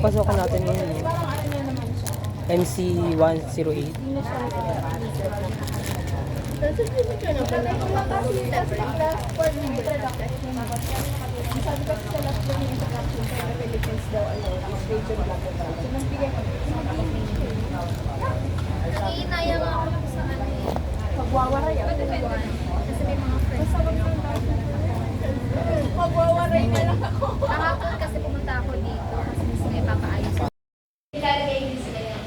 Papasukan natin ngayon eh. MC108. Iinaya nga ako sa ano eh. Pagwawaray ako. Kasi may mga friends. Pagwawaray na lang ako. Kahapon kasi pumunta ako dito kasi may papaayos. Ilalagay din sila yan.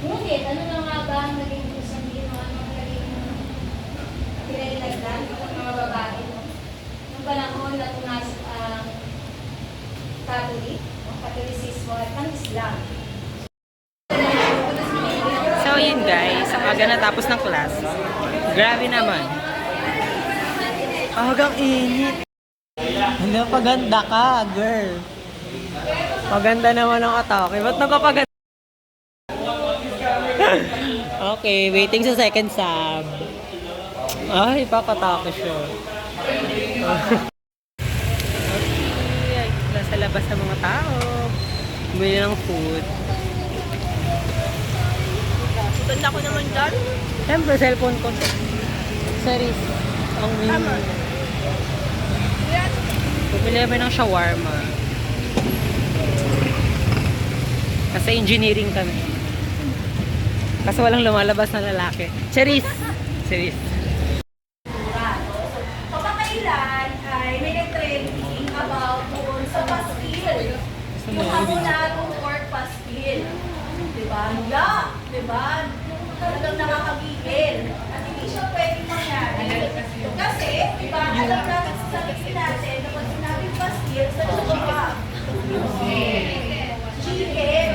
Ngunit, ano na nga ba ang naging kusang dito? Ano ang naging pinalilagdan ng mga babae? Nung panahon na pumasok ang Catholic, Catholicismo at ang Islam. So yun guys, ang aga natapos ng class. Grabe naman. Agang init. Hindi, paganda ka, girl. Paganda naman ang atake. Ba't nagkapaganda? Okay, waiting sa second sub. Ay, papatake siya. Okay, nasa labas ng mga tao. Bumili ng food. Ganda ko naman dyan. Siyempre, cellphone ko. Series. Ang mini. Bumili kami ng shawarma. Kasi engineering kami. Kasi walang lumalabas na lalaki. Cherise! Cherise. Kapakailan ay may nag-trending about doon sa pastil. Yung hamonadong pork pastil. Diba? Nula! Diba? Talagang nakakagigil. At hindi siya pwedeng mangyari. Kasi, diba, alam natin sa sarili natin na pag sinabing pastil, sa chicken. Chicken.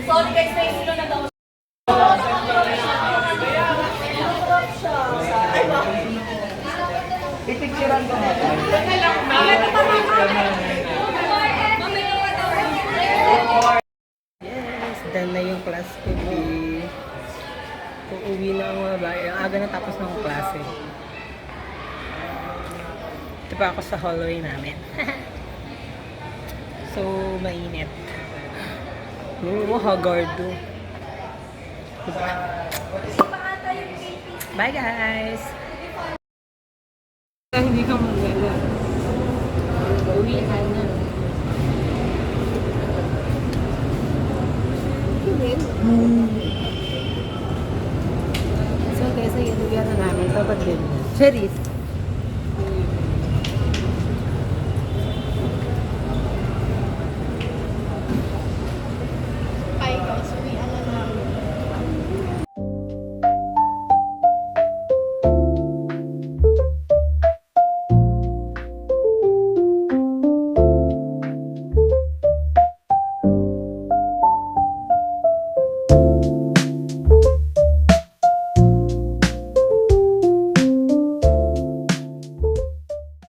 Sorry guys, may silo na daw. Pipicturean ko na. Yes, done na yung class ko. Uuwi na ang mga bahay. Ang aga na tapos ng klase. Ito pa ako sa hallway namin. So, mainit. Hagardo. Bye guys! Hindi ka magala. Uwihan na. So guys, ayun, uwihan na namin. Dapat din. Cherise!